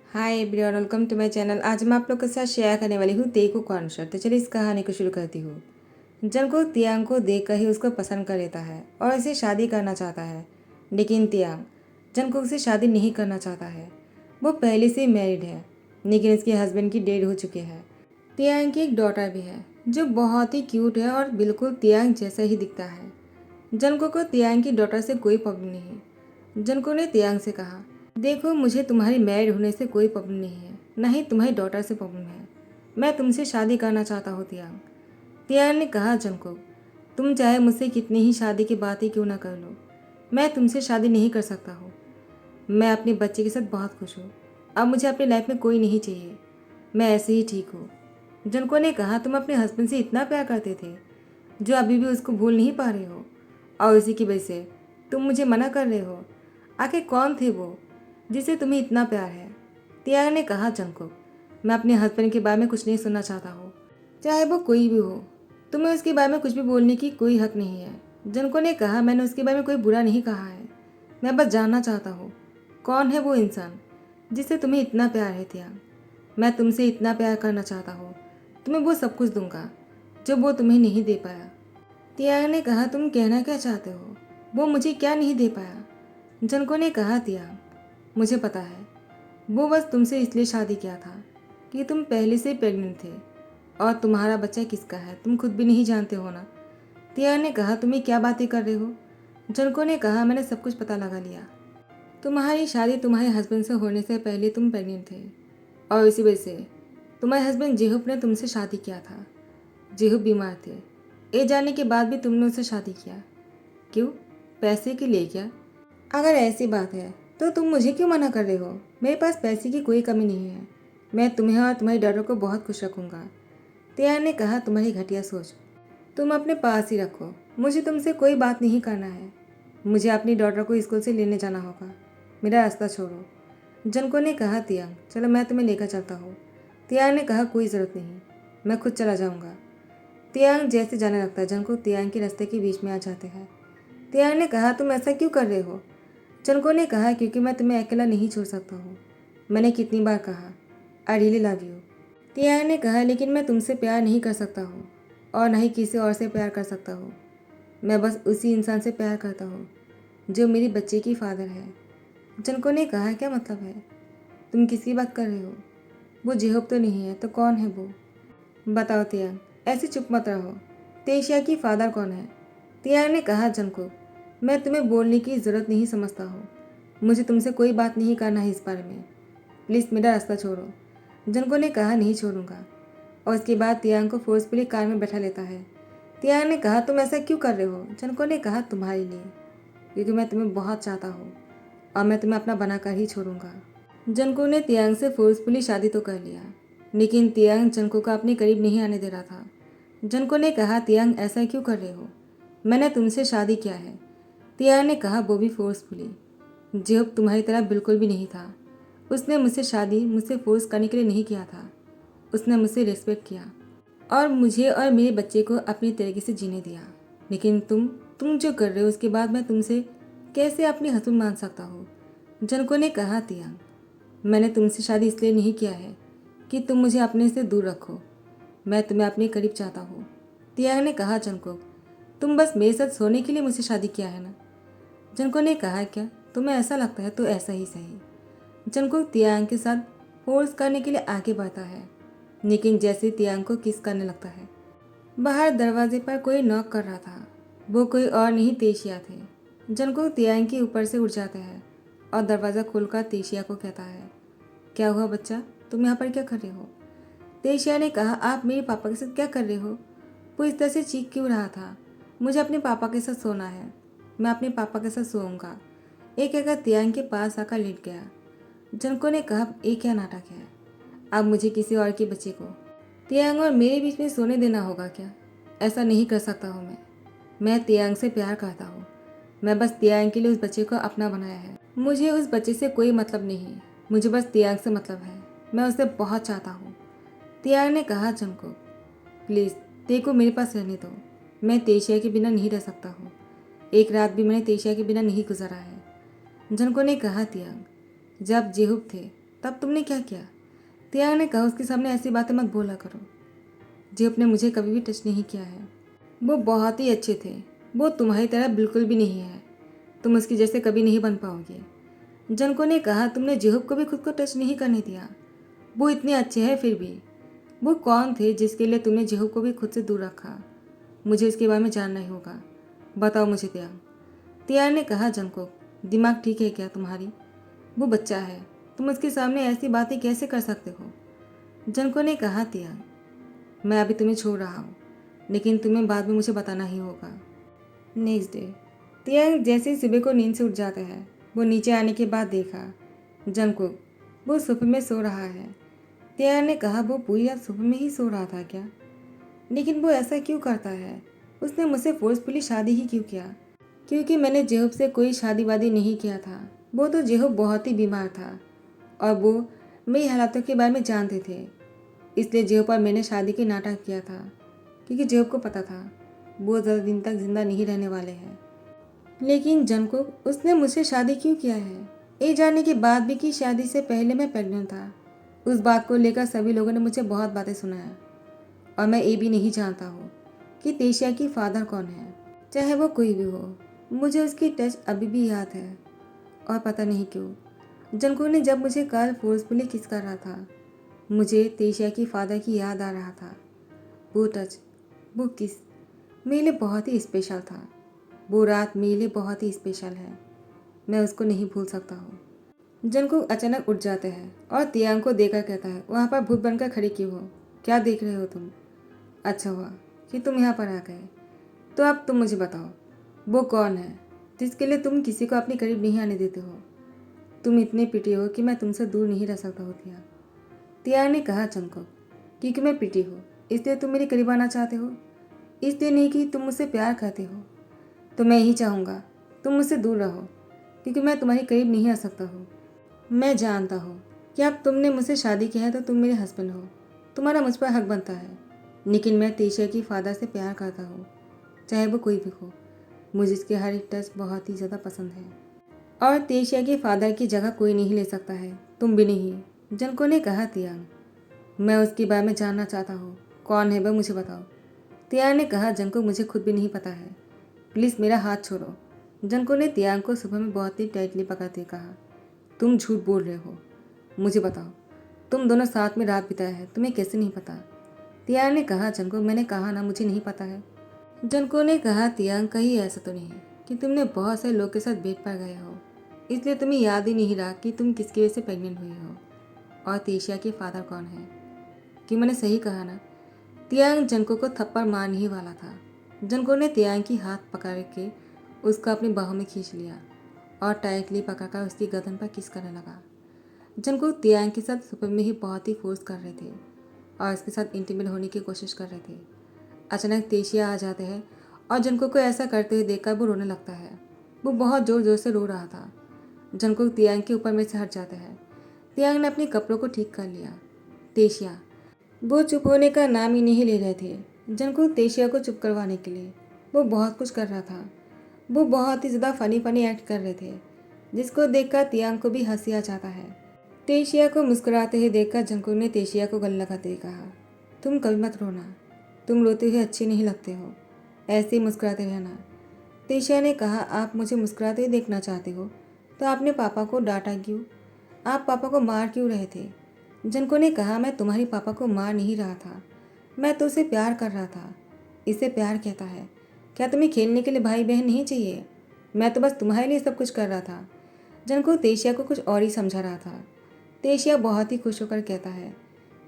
Hi everyone, welcome to my channel. आज मैं आप लोग के साथ शेयर करने वाली हूँ तेकू कॉन्सर्ट। तो चलिए इस कहानी को शुरू करती हूँ। जंगकुक तियांग को देखकर ही उसको पसंद कर लेता है और इसे शादी करना चाहता है। लेकिन तियांग जंगकुक से शादी नहीं करना चाहता है। वो पहले से मैरिड है, लेकिन उसके हस्बैंड की डेथ हो चुकी है। तियांग की एक डॉटर भी है जो बहुत ही क्यूट है और बिल्कुल तियांग जैसा ही दिखता है। जंगकुक को तियांग की डॉटर से कोई प्रॉब्लम नहीं। जंगकुक ने तियांग से कहा, देखो मुझे तुम्हारी मैरिड होने से कोई प्रॉब्लम नहीं है, न ही तुम्हारी डॉटर से प्रॉब्लम है। मैं तुमसे शादी करना चाहता हूँ तियांग। तियांग ने कहा, जंगकुक तुम चाहे मुझसे कितनी ही शादी की बातें क्यों ना कर लो, मैं तुमसे शादी नहीं कर सकता हूँ। मैं अपने बच्चे के साथ बहुत खुश हूँ। अब मुझे अपनी लाइफ में कोई नहीं चाहिए, मैं ऐसे ही ठीक हूँ। जंगकुक ने कहा, तुम अपने हस्बैंड से इतना प्यार करते थे जो अभी भी उसको भूल नहीं पा रहे हो, और उसी की वजह से तुम मुझे मना कर रहे हो। आखिर कौन थे वो जिसे तुम्हें इतना प्यार है? तियांग ने कहा, जंगकुक मैं अपने हस्बैंड के बारे में कुछ नहीं सुनना चाहता हूँ, चाहे वो कोई भी हो। तुम्हें उसके बारे में कुछ भी बोलने की कोई हक नहीं है। जंगकुक ने कहा, मैंने उसके बारे में कोई बुरा नहीं कहा है, मैं बस जानना चाहता हूँ कौन है वो इंसान जिससे तुम्हें इतना प्यार है। तियांग मैं तुमसे इतना प्यार करना चाहता हूँ, तुम्हें वो सब कुछ दूंगा जो वो तुम्हें नहीं दे पाया। तियांग ने कहा, तुम कहना क्या चाहते हो? वो मुझे क्या नहीं दे पाया? जंको ने कहा, तियांग मुझे पता है, वो बस तुमसे इसलिए शादी किया था कि तुम पहले से प्रेग्नेंट थे, और तुम्हारा बच्चा किसका है तुम खुद भी नहीं जानते हो ना। तियांग ने कहा, तुम ये क्या बातें कर रहे हो? जंको ने कहा, मैंने सब कुछ पता लगा लिया। तुम्हारी शादी तुम्हारे हस्बैंड से होने से पहले तुम प्रेग्नेंट थे, और इसी वजह से तुम्हारे हस्बैंड जेहूब ने तुमसे शादी किया था। जेहूब बीमार थे, ये जानने के बाद भी तुमने उससे शादी किया। क्यों? पैसे के लिए क्या? अगर ऐसी बात है तो तुम मुझे क्यों मना कर रहे हो? मेरे पास पैसे की कोई कमी नहीं है, मैं तुम्हें और तुम्हारी डॉटर को बहुत खुश रखूंगा। तियांग ने कहा, तुम्हारी घटिया सोच तुम अपने पास ही रखो, मुझे तुमसे कोई बात नहीं करना है। मुझे अपनी डॉटर को स्कूल से लेने जाना होगा, मेरा रास्ता छोड़ो। जनको ने कहा, तियांग चलो मैं तुम्हें लेकर चलता हूँ। तियांग ने कहा, कोई ज़रूरत नहीं, मैं खुद चला जाऊँगा। तियांग जैसे जाने लगता है, जनको तियांग के रास्ते के बीच में आ जाते हैं। तियांग ने कहा, तुम ऐसा क्यों कर रहे हो? जनको ने कहा, क्योंकि मैं तुम्हें अकेला नहीं छोड़ सकता हूँ। मैंने कितनी बार कहा, आई रियली लव यू। तियांग ने कहा, लेकिन मैं तुमसे प्यार नहीं कर सकता हूँ, और न ही किसी और से प्यार कर सकता हूँ। मैं बस उसी इंसान से प्यार करता हूँ जो मेरी बच्चे की फादर है। जनको ने कहा, क्या मतलब है? तुम किसकी बात कर रहे हो? वो जेहूब तो नहीं है तो कौन है वो? बताओ तियांग, ऐसे चुप मत रहो। तेशिया की फादर कौन है? तियांग ने कहा, जनको मैं तुम्हें बोलने की ज़रूरत नहीं समझता हूँ, मुझे तुमसे कोई बात नहीं करना है इस बारे में, प्लीज़ मेरा रास्ता छोड़ो। जनको ने कहा, नहीं छोड़ूंगा, और उसके बाद तियांग को फोर्सफुली कार में बैठा लेता है। तियांग ने कहा, तुम ऐसा क्यों कर रहे हो? जनको ने कहा, तुम्हारे लिए, क्योंकि मैं तुम्हें बहुत चाहता हूँ और मैं तुम्हें अपना बनाकर ही छोड़ूंगा। जनको ने तियांग से फोर्सफुली शादी तो कर लिया, लेकिन तियांग जनको का अपने करीब नहीं आने दे रहा था। जनको ने कहा, तियांग ऐसा क्यों कर रहे हो? मैंने तुमसे शादी किया है। तियांग ने कहा, वो भी फोर्सफुली। जेहूब तुम्हारी तरह बिल्कुल भी नहीं था। उसने मुझसे शादी मुझसे फोर्स करने के लिए नहीं किया था, उसने मुझसे रिस्पेक्ट किया और मुझे और मेरे बच्चे को अपनी तरीके से जीने दिया। लेकिन तुम जो कर रहे हो उसके बाद मैं तुमसे कैसे अपनी हस्बैंड मान सकता हूँ? जनको ने कहा, तियांग मैंने तुमसे शादी इसलिए नहीं किया है कि तुम मुझे अपने से दूर रखो, मैं तुम्हें अपने करीब चाहता हूँ। तियांग ने कहा, जनको तुम बस मेरे साथ सोने के लिए मुझसे शादी किया है ना? जनको ने कहा, क्या तुम्हें ऐसा लगता है तो ऐसा ही सही। जनको तियांग के साथ फोर्स करने के लिए आगे बढ़ता है, लेकिन जैसे तियांग को किस करने लगता है, बाहर दरवाजे पर कोई नॉक कर रहा था। वो कोई और नहीं, तेशिया थे। जनको तियांग के ऊपर से उठ जाता है और दरवाज़ा खोलकर तेशिया को कहता है, क्या हुआ बच्चा, तुम यहाँ पर क्या कर रहे हो? तेशिया ने कहा, आप मेरे पापा के साथ क्या कर रहे हो? वो इस तरह से चीख क्यों रहा था? मुझे अपने पापा के साथ सोना है, मैं अपने पापा के साथ सोऊंगा। एक कहकर तियांग के पास आकर लेट गया। जनको ने कहा, एक क्या नाटक है, अब मुझे किसी और के बच्चे को तियांग और मेरे बीच में सोने देना होगा क्या? ऐसा नहीं कर सकता हूँ मैं तियांग से प्यार करता हूँ, मैं बस तियांग के लिए उस बच्चे को अपना बनाया है। मुझे उस बच्चे से कोई मतलब नहीं, मुझे बस तियांग से मतलब है, मैं उसे बहुत चाहता हूँ। तियांग ने कहा, जनको प्लीज़ ते को मेरे पास रहने दो, मैं तेशिया के बिना नहीं रह सकता हूँ, एक रात भी मैंने तेशिया के बिना नहीं गुजारा है। जनको ने कहा, तियांग जब जेहूब थे तब तुमने क्या किया? तियांग ने कहा, उसके सामने ऐसी बातें मत बोला करो। जेहोप ने मुझे कभी भी टच नहीं किया है। वो बहुत ही अच्छे थे। वो तुम्हारी तरह बिल्कुल भी नहीं है। तुम उसकी जैसे कभी नहीं बन पाओगे। जनको ने कहा, तुमने जेहोप को भी खुद को टच नहीं करने दिया। वो इतने अच्छे हैं फिर भी। वो कौन थे जिसके लिए तुमने जेहोप को भी खुद से दूर रखा? मुझे इसके बारे में जानना ही होगा। बताओ मुझे तियांग। तियांग ने कहा, जनको, दिमाग ठीक है क्या तुम्हारी? वो बच्चा है, तुम उसके सामने ऐसी बातें कैसे कर सकते हो? जनको ने कहा, तियांग, मैं अभी तुम्हें छोड़ रहा हूँ, लेकिन तुम्हें बाद में मुझे बताना ही होगा। नेक्स्ट डे तियांग जैसे ही सुबह को नींद से उठ जाता है, वो नीचे आने के बाद देखा जंगकुक वो सोफे में सो रहा है। तियांग ने कहा, वो पूरी रात सोफे में ही सो रहा था क्या? लेकिन वो ऐसा क्यों करता है? उसने मुझसे फोर्सफुली शादी ही क्यों किया? क्योंकि मैंने जेहोब से कोई शादी वादी नहीं किया था। वो तो जेहोब बहुत ही बीमार था और वो मेरी हालातों के बारे में जानते थे, इसलिए जेहोब और मैंने शादी के नाटक किया था, क्योंकि जेहोब को पता था वो ज़्यादा दिन तक जिंदा नहीं रहने वाले हैं। लेकिन जंगकुक, उसने मुझसे शादी क्यों किया है, ये जानने के बाद भी कि शादी से पहले मैं प्रेग्नेंट था? उस बात को लेकर सभी लोगों ने मुझे बहुत बातें सुनाया और मैं ये भी नहीं जानता हूँ कि तेशिया की फादर कौन है। चाहे वो कोई भी हो, मुझे उसकी टच अभी भी याद है। और पता नहीं क्यों जंगकुक ने जब मुझे कल फोर्सफुली किस कर रहा था, मुझे तेशिया की फादर की याद आ रहा था। वो टच, वो किस मेरे लिए बहुत ही स्पेशल था। वो रात मेरे लिए बहुत ही स्पेशल है। मैं उसको नहीं भूल सकता हूँ। जंगकुक अचानक उठ जाते हैं और तियांग को देखकर कहता है, वहाँ पर भूत बनकर खड़ी क्यों हो? क्या देख रहे हो तुम? अच्छा हुआ कि तुम यहाँ पर आ गए। तो अब तुम मुझे बताओ, वो कौन है जिसके लिए तुम किसी को अपने करीब नहीं आने देते हो? तुम इतने पिटी हो कि मैं तुमसे दूर नहीं रह सकता हो तियांग। तियांग ने कहा, जंगकुक, क्योंकि मैं पिटी हूँ इसलिए तुम मेरे करीब आना चाहते हो, इसलिए नहीं कि तुम मुझसे प्यार करते हो। तो मैं यही चाहूँगा तुम मुझसे दूर रहो, क्योंकि मैं तुम्हारे करीब नहीं आ सकता हूँ। मैं जानता हूँ कि अब तुमने मुझसे शादी की है तो तुम मेरे हस्बैंड हो, तुम्हारा मुझ पर हक बनता है। लेकिन मैं तेशिया की फादर से प्यार करता हूँ, चाहे वो कोई भी हो। मुझे इसके हर एक टच बहुत ही ज़्यादा पसंद है और तेशिया के फादर की जगह कोई नहीं ले सकता है, तुम भी नहीं। जंको ने कहा, तियांग, मैं उसके बारे में जानना चाहता हूँ। कौन है वह, मुझे बताओ। तियांग ने कहा, जंको, मुझे खुद भी नहीं पता है, प्लीज़ मेरा हाथ छोड़ो। जंको ने तियांग को सुबह में बहुत ही टाइटली पकड़ते कहा, तुम झूठ बोल रहे हो, मुझे बताओ। तुम दोनों साथ में रात बिताया है, तुम्हें कैसे नहीं पता? तियांग ने कहा, जंको, मैंने कहा ना मुझे नहीं पता है। जंको ने कहा, तियांग, कहीं ऐसा तो नहीं कि तुमने बहुत सारे लोग के साथ बेड पर गए हो, इसलिए तुम्हें याद ही नहीं रहा कि तुम किसकी वजह से प्रेग्नेंट हुई हो और तेशिया के फादर कौन है? कि मैंने सही कहा ना? तियांग जंको को थप्पड़ मारने ही वाला था। जंको ने तियांग की हाथ पकड़ के उसको अपनी बाहों में खींच लिया और टाइटली पकड़कर उसकी गर्दन पर किस करने लगा। जंको तियांग के साथ सुबह में ही बहुत ही फोर्स कर रहे थे और उसके साथ इंटीमेट होने की कोशिश कर रहे थे। अचानक तेशिया आ जाते हैं और जंको को ऐसा करते हुए देखकर वो रोने लगता है। वो बहुत ज़ोर ज़ोर से रो रहा था। जंको तियांग के ऊपर में से हट जाता है। तियांग ने अपने कपड़ों को ठीक कर लिया। तेशिया, वो चुप होने का नाम ही नहीं ले रहे थे। जंको तेशिया को चुप करवाने के लिए वो बहुत कुछ कर रहा था। वो बहुत ही ज़्यादा फनी फनी एक्ट कर रहे थे, जिसको देखकर तियांग को भी हंसी आ जाता है। तेशिया को मुस्कुराते हुए देखकर जंको ने तेशिया को गले लगाते हुए कहा, तुम कभी मत रोना, तुम रोते हुए अच्छे नहीं लगते हो, ऐसे ही मुस्कुराते रहना। तेशिया ने कहा, आप मुझे मुस्कुराते हुए देखना चाहते हो तो आपने पापा को डांटा क्यों? आप पापा को मार क्यों रहे थे? जंको ने कहा, मैं तुम्हारे पापा को मार नहीं रहा था, मैं तो उसे प्यार कर रहा था। इसे प्यार कहता है। क्या तुम्हें खेलने के लिए भाई बहन नहीं चाहिए? मैं तो बस तुम्हारे लिए सब कुछ कर रहा था। जंको तेशिया को कुछ और ही समझा रहा था। तेशिया बहुत ही खुश होकर कहता है,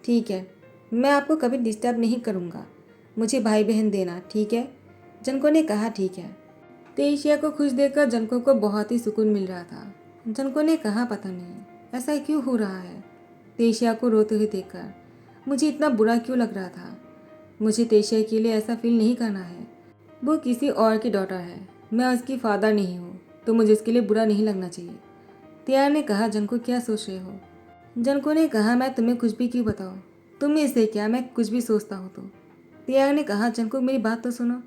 ठीक है, मैं आपको कभी डिस्टर्ब नहीं करूँगा, मुझे भाई बहन देना, ठीक है? जंको ने कहा, ठीक है। तेशिया को खुश देखकर जंको को बहुत ही सुकून मिल रहा था। जंको ने कहा, पता नहीं ऐसा क्यों हो रहा है। तेशिया को रोते हुए देखकर मुझे इतना बुरा क्यों लग रहा था। मुझे तेशिया के लिए ऐसा फील नहीं करना है। वो किसी और की डॉटर है, मैं उसकी फादर नहीं हूँ, तो मुझे इसके लिए बुरा नहीं लगना चाहिए। तियांग ने कहा, जंको क्या सोच रहे हो? जंको ने कहा, मैं तुम्हें कुछ भी क्यों बताऊँ, तुम्हें इससे क्या, मैं कुछ भी सोचता हूँ तो। तियांग ने कहा, जंको मेरी बात तो सुनो।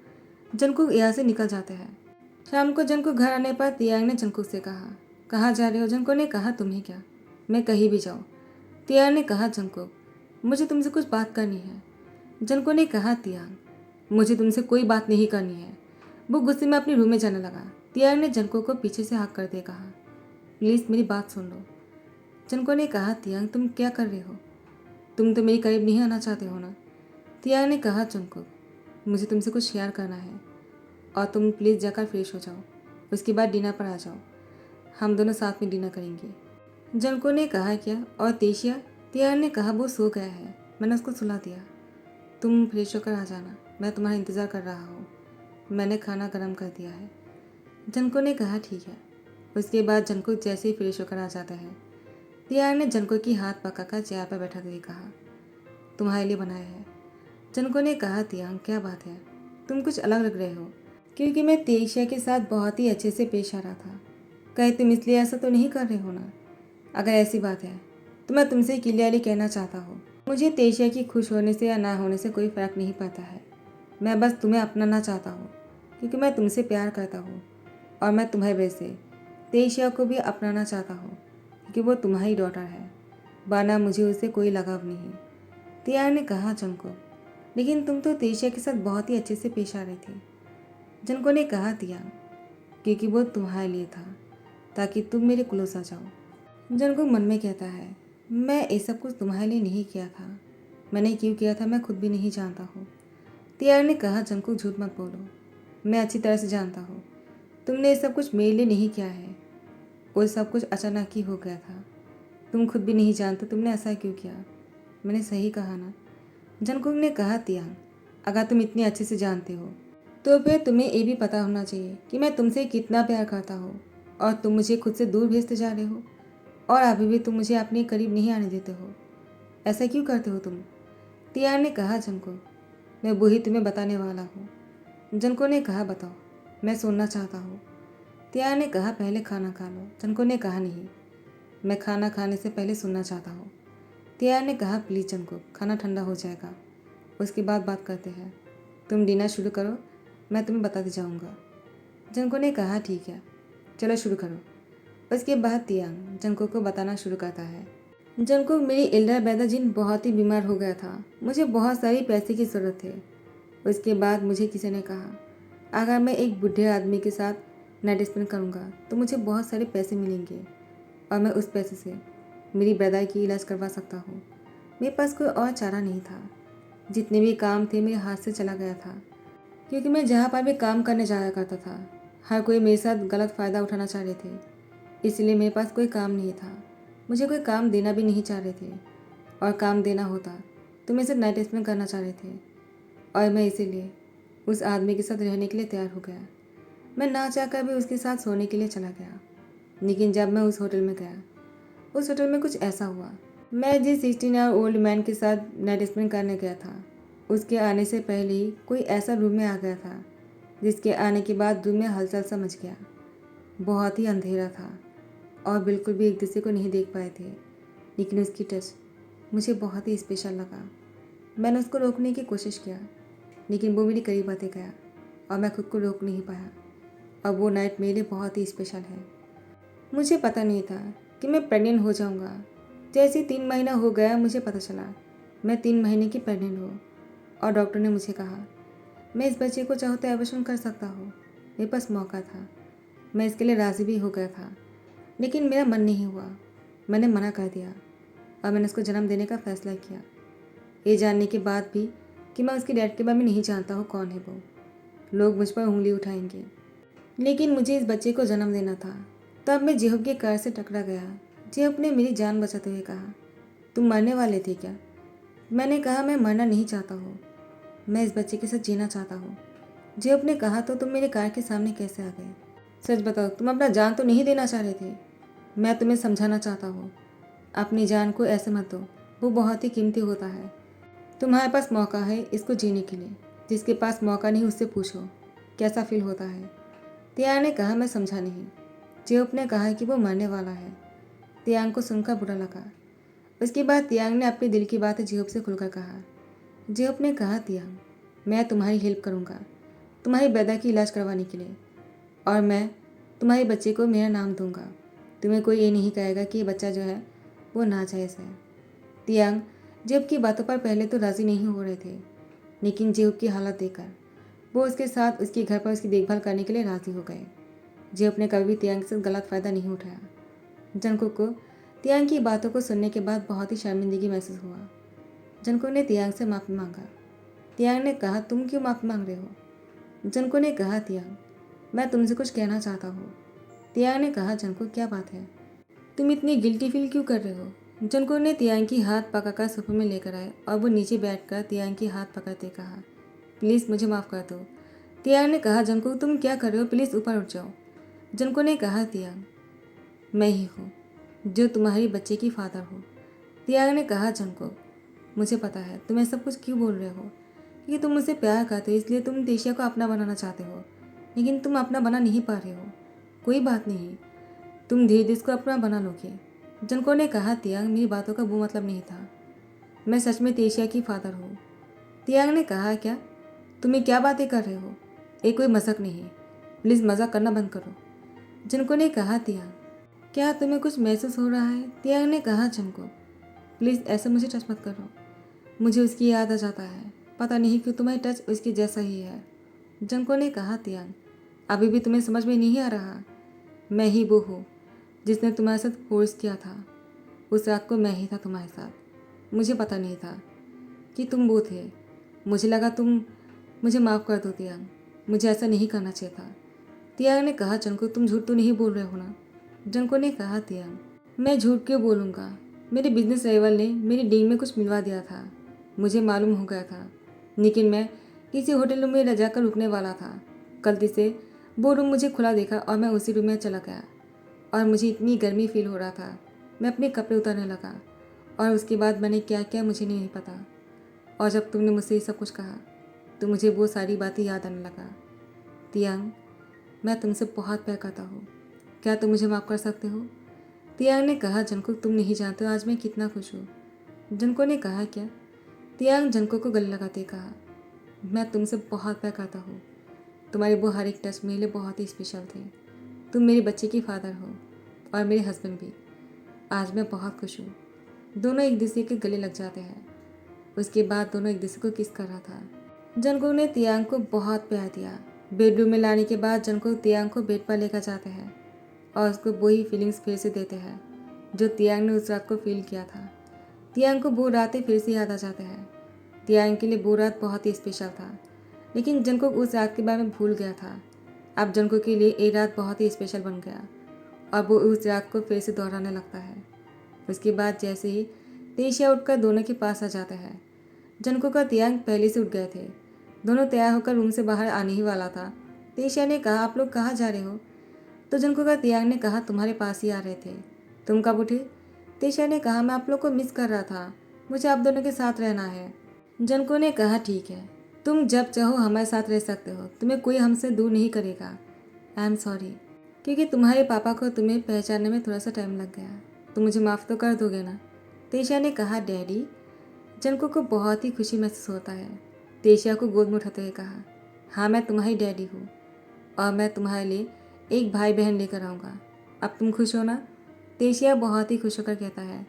जंको यहाँ से निकल जाते हैं। शाम को जंको घर आने पर तियांग ने जंको से कहा, कहाँ जा रहे हो? जंको ने कहा, तुम्हें क्या, मैं कहीं भी जाऊँ, तियांग ने कहा, जंगकुक मुझे तुमसे कुछ बात करनी है। जंगकुक ने कहा, तियांग मुझे तुमसे कोई बात नहीं करनी है। वो गुस्से में अपने रूम में जाने लगा। तियांग ने जंगकुक को पीछे से हाँक कर दे कहा, प्लीज़ मेरी बात सुन लो। जंगकुक ने कहा, तियांग तुम क्या कर रहे हो? तुम तो मेरे करीब नहीं आना चाहते हो ना? तियांग ने कहा, जंगकुक मुझे तुमसे कुछ शेयर करना है और तुम प्लीज़ जाकर फ्रेश हो जाओ, उसके बाद डिनर पर आ जाओ, हम दोनों साथ में डिनर करेंगे। जंगकुक ने कहा, क्या? और तेशिया? तियांग ने कहा, वो सो गया है, मैंने उसको सुला दिया। तुम फ्रेश होकर आ जाना, मैं तुम्हारा इंतज़ार कर रहा हूँ, मैंने खाना गर्म कर दिया है। जंगकुक ने कहा, ठीक है। उसके बाद जंगकुक जैसे ही फ्रेश होकर आ जाता है, तियांग ने जंगकुक की हाथ पकड़कर चेयर पर बैठा हुए कहा, तुम्हारे लिए बनाया है। जंगकुक ने कहा, तियांग क्या बात है, तुम कुछ अलग लग रहे हो। क्योंकि मैं तेशिया के साथ बहुत ही अच्छे से पेश आ रहा था। कहीं तुम इसलिए ऐसा तो नहीं कर रहे हो ना? अगर ऐसी बात है तो मैं तुमसे क्लियरली कहना चाहता हूँ, मुझे तेशिया की खुश होने से या ना होने से कोई फ़र्क नहीं पड़ता है। मैं बस तुम्हें अपनाना चाहता हूँ क्योंकि मैं तुमसे प्यार करता हूँ, और मैं तुम्हारे वजह से तेशिया को भी अपनाना चाहता हूँ क्योंकि वो तुम्हारी डॉटर है, वरना मुझे उससे कोई लगाव नहीं। तियांग ने कहा, जंगकुक लेकिन तुम तो तेशिया के साथ बहुत ही अच्छे से पेश आ रहे थे। जंगकुक ने कहा, तियांग क्योंकि वो तुम्हारे लिए था, ताकि तुम मेरे क्लोज आ जाओ। जंगकुक मन में कहता है, मैं ये सब कुछ तुम्हारे लिए नहीं किया था, मैंने क्यों किया था मैं खुद भी नहीं जानता हूँ। तियांग ने कहा, जंगकुक झूठ मत बोलो, मैं अच्छी तरह से जानता हूँ तुमने ये सब कुछ मेरे लिए नहीं किया है, वो सब कुछ अचानक ही हो गया था, तुम खुद भी नहीं जानते तुमने ऐसा क्यों किया। मैंने सही कहा ना? जंगकुक ने कहा, तियांग अगर तुम इतने अच्छे से जानते हो तो फिर तुम्हें ये भी पता होना चाहिए कि मैं तुमसे कितना प्यार करता हूँ, और तुम मुझे खुद से दूर भेजते जा रहे हो और अभी भी तुम मुझे अपने करीब नहीं आने देते हो। ऐसा क्यों करते हो तुम? तियांग ने कहा, जंगकुक मैं वही तुम्हें बताने वाला हूँ। जंगकुक ने कहा, बताओ, मैं सुनना चाहता हूँ। तियांग ने कहा, पहले खाना खा लो। जंगकुक ने कहा, नहीं, मैं खाना खाने से पहले सुनना चाहता हूँ। तियांग ने कहा, प्लीज़ जंगकुक, खाना ठंडा हो जाएगा, उसके बाद बात करते हैं, तुम डिनर शुरू करो, मैं तुम्हें बताते जाऊँगा। जंगकुक ने कहा, ठीक है, चलो शुरू करो। उसके बाद तियांग जंगकुक को बताना शुरू करता है, जंगकुक मेरी एल्डर ब्रदर जिन बहुत ही बीमार हो गया था, मुझे बहुत सारी पैसे की ज़रूरत थी। उसके बाद मुझे किसी ने कहा, अगर मैं एक बूढ़े आदमी के साथ नाइट स्पेंड करूँगा तो मुझे बहुत सारे पैसे मिलेंगे, और मैं उस पैसे से मेरी ब्रदर की इलाज करवा सकता हूँ। मेरे पास कोई और चारा नहीं था, जितने भी काम थे मेरे हाथ से चला गया था, क्योंकि मैं जहाँ पर भी काम करने जाया करता था हर कोई मेरे साथ गलत फ़ायदा उठाना चाह रहे थे, इसलिए मेरे पास कोई काम नहीं था। मुझे कोई काम देना भी नहीं चाह रहे थे, और काम देना होता तो मेरे साथ नाइट स्पेंड करना चाह रहे थे, और मैं इसीलिए उस आदमी के साथ रहने के लिए तैयार हो गया। मैं ना चाहकर भी उसके साथ सोने के लिए चला गया। लेकिन जब मैं उस होटल में गया, उस होटल में कुछ ऐसा हुआ, मैं जिस 16 ईयर ओल्ड मैन के साथ नाइट स्पेंड करने गया था, उसके आने से पहले ही कोई ऐसा रूम में आ गया था जिसके आने के बाद रूम में हलचल सा मच गया। बहुत ही अंधेरा था और बिल्कुल भी एक दूसरे को नहीं देख पाए थे, लेकिन उसकी टच मुझे बहुत ही स्पेशल लगा। मैंने उसको रोकने की कोशिश किया, लेकिन वो मेरे करीब आते गया और मैं खुद को रोक नहीं पाया। अब वो नाइट मेरे लिए बहुत ही स्पेशल है। मुझे पता नहीं था कि मैं प्रेग्नेंट हो जाऊंगा। जैसे ही 3 महीना हो गया मुझे पता चला मैं 3 महीने की प्रेग्नेंट हूँ, और डॉक्टर ने मुझे कहा मैं इस बच्चे को चाहूँ तो एबॉर्शन कर सकता हूँ। मेरे पास मौका था, मैं इसके लिए राज़ी भी हो गया था, लेकिन मेरा मन नहीं हुआ। मैंने मना कर दिया और मैंने उसको जन्म देने का फ़ैसला किया, ये जानने के बाद भी कि मैं उसके डैड के बारे में नहीं जानता हूँ कौन है वो। लोग मुझ पर उंगली उठाएंगे, लेकिन मुझे इस बच्चे को जन्म देना था। तब मैं जेहूब के कार से टकरा गया। जेहूब ने मेरी जान बचाते हुए कहा, तुम मरने वाले थे क्या? मैंने कहा, मैं मरना नहीं चाहता हूँ, मैं इस बच्चे के साथ जीना चाहता हूँ। जेहूब ने कहा, तो तुम मेरे कार के सामने कैसे आ गए? सच बताओ, तुम अपना जान तो नहीं देना चाह रहे थे? मैं तुम्हें समझाना चाहता हूँ, अपनी जान को ऐसे मत दो, वो बहुत ही कीमती होता है। तुम्हारे पास मौका है इसको जीने के लिए, जिसके पास मौका नहीं उससे पूछो कैसा फील होता है। तियांग ने कहा, मैं समझा नहीं। जेहूब ने कहा कि वो मरने वाला है। तियांग को सुनकर बुरा लगा। उसके बाद तियांग ने अपने दिल की बात जेहूब से खुलकर कहा। जेहूब ने कहा, तियांग मैं तुम्हारी हेल्प करूँगा तुम्हारी ब्रदर की इलाज करवाने के लिए, और मैं तुम्हारे बच्चे को मेरा नाम दूंगा। तुम्हें कोई ये नहीं कहेगा कि ये बच्चा जो है वो नाजायज़ है। तियांग जेब की बातों पर पहले तो राज़ी नहीं हो रहे थे, लेकिन जेब की हालत देखकर वो उसके साथ उसके घर पर उसकी देखभाल करने के लिए राज़ी हो गए। जेब ने कभी भी तियांग के साथ गलत फ़ायदा नहीं उठाया। जंगकुक को तियांग की बातों को सुनने के बाद बहुत ही शर्मिंदगी महसूस हुआ। जंगकुक ने तियांग से माफ़ी मांगा। तियांग ने कहा, तुम क्यों माफ़ी मांग रहे हो? जंगकुक ने कहा, तियांग मैं तुमसे कुछ कहना चाहता हूँ। तियांग ने कहा, जंगकुक क्या बात है? तुम इतनी गिल्टी फील क्यों कर रहे हो? जंगकुक ने तियांग की हाथ पकड़कर सोफे में लेकर आए और वो नीचे बैठकर तियांग की हाथ पकड़ते कहा, प्लीज़ मुझे माफ़ कर दो। तियांग ने कहा, जंगकुक तुम क्या कर रहे हो? प्लीज़ ऊपर उठ जाओ। जंगकुक ने कहा, तियांग मैं ही हूँ जो तुम्हारी बच्चे की फादर हो। तियांग ने कहा, जंगकुक मुझे पता है तुम ऐसा सब कुछ क्यों बोल रहे हो, कि तुम मुझसे प्यार करते हो इसलिए तुम तेशिया को अपना बनाना चाहते हो, लेकिन तुम अपना बना नहीं पा रहे हो। कोई बात नहीं, तुम धीरे धीरे इसको अपना बना लोगे। जंगकुक ने कहा, तियांग मेरी बातों का वो मतलब नहीं था, मैं सच में तेशिया की फादर हूँ। तियांग ने कहा, क्या तुम्हें क्या बातें कर रहे हो? ये कोई मजाक नहीं है, प्लीज़ मजाक करना बंद करो। जंगकुक ने कहा, तियांग क्या तुम्हें कुछ महसूस हो रहा है? तियांग ने कहा, जंगकुक प्लीज़ ऐसा मुझे टच मत करो, मुझे उसकी याद आ जाता है, पता नहीं क्यों तुम्हारी टच उसकी जैसा ही है। जंगकुक ने कहा, तियांग अभी भी तुम्हें समझ में नहीं आ रहा? मैं ही वो हूँ जिसने तुम्हारे साथ फोर्स किया था। उस रात को मैं ही था तुम्हारे साथ, मुझे पता नहीं था कि तुम वो थे। मुझे लगा तुम मुझे माफ़ कर दो तियांग, मुझे ऐसा नहीं करना चाहिए था। तियांग ने कहा, जंगकुक तुम झूठ तो नहीं बोल रहे हो ना? जंगकुक ने कहा, तियांग मैं झूठ क्यों बोलूँगा? मेरे बिजनेस राइवल ने मेरी डील में कुछ मिलवा दिया था, मुझे मालूम हो गया था, लेकिन मैं किसी होटल रूम में जाकर रुकने वाला था। गलती से वो रूम मुझे खुला देखा और मैं उसी रूम में चला गया और मुझे इतनी गर्मी फील हो रहा था, मैं अपने कपड़े उतारने लगा और उसके बाद मैंने क्या किया मुझे नहीं पता। और जब तुमने मुझसे ये सब कुछ कहा तो मुझे वो सारी बातें याद आने लगा। तियांग मैं तुमसे बहुत प्यार करता हूँ, क्या तुम मुझे माफ़ कर सकते हो? तियांग ने कहा, जंगकुक तुम नहीं जानते हो आज मैं कितना खुश हूँ। जंगकुक ने कहा, क्या? तियांग जंगकुक को गले लगाते कहा, मैं तुमसे बहुत प्यार करता हूँ, तुम्हारे वो हर एक टच मेरे लिए बहुत ही स्पेशल थे। तुम मेरे बच्चे की फादर हो और मेरे हस्बैंड भी। आज मैं बहुत खुश हूँ। दोनों एक दूसरे के गले लग जाते हैं। उसके बाद दोनों एक दूसरे को किस कर रहा था। जंगकुक ने तियांग को बहुत प्यार दिया। बेडरूम में लाने के बाद जंगकुक तियांग को बेड पर लेकर जाते हैं और उसको वही फीलिंग्स फिर से देते हैं जो तियांग ने उस रात को फील किया था। तियांग को वो रातें फिर से याद आ जाते हैं। तियांग के लिए वो रात बहुत ही स्पेशल था, लेकिन जंगकुक उस रात के बारे में भूल गया था। अब जंगकुक के लिए ये रात बहुत ही स्पेशल बन गया और वो उस रात को फिर से दोहराने लगता है। उसके बाद जैसे ही तेशिया उठकर दोनों के पास आ जाता है। जंगकुक और तियांग पहले से उठ गए थे। दोनों तैयार होकर रूम से बाहर आने ही वाला था। तेशिया ने कहा, आप लोग कहाँ जा रहे हो? तो जंगकुक और तियांग ने कहा, तुम्हारे पास ही आ रहे थे। तुम कब उठे? तेशिया ने कहा, मैं आप लोग को मिस कर रहा था, मुझे आप दोनों के साथ रहना है। जंगकुक ने कहा, ठीक है, तुम जब चाहो हमारे साथ रह सकते हो, तुम्हें कोई हमसे दूर नहीं करेगा। आई एम सॉरी, क्योंकि तुम्हारे पापा को तुम्हें पहचानने में थोड़ा सा टाइम लग गया। तुम मुझे माफ़ तो कर दोगे ना? तेशिया ने कहा, डैडी। जंगकुक को बहुत ही खुशी महसूस होता है। तेशिया को गोद में उठाते हुए कहा, हाँ मैं तुम्हारी डैडी हूँ और मैं तुम्हारे लिए एक भाई बहन लेकर आऊँगा। अब तुम खुश हो ना? तेशिया बहुत ही खुश होकर कहता है,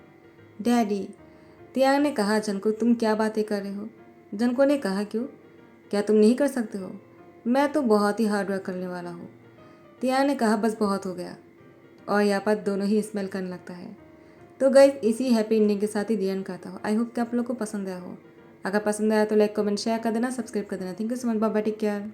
डैडी। तियांग ने कहा, जंगकुक तुम क्या बातें कर रहे हो? जंगकुक ने कहा, क्यों, क्या तुम नहीं कर सकते हो? मैं तो बहुत ही हार्ड वर्क करने वाला हूँ। तियांग ने कहा, बस बहुत हो गया। और यहाँ पर दोनों ही स्मेल करने लगता है। तो गाइस इसी हैप्पी एंडिंग के साथ ही दी एंड करता हूँ। आई होप कि आप लोग को पसंद आया हो। अगर पसंद आया तो लाइक कमेंट शेयर कर देना, सब्सक्राइब कर देना। Thank you so much, bye bye, take care.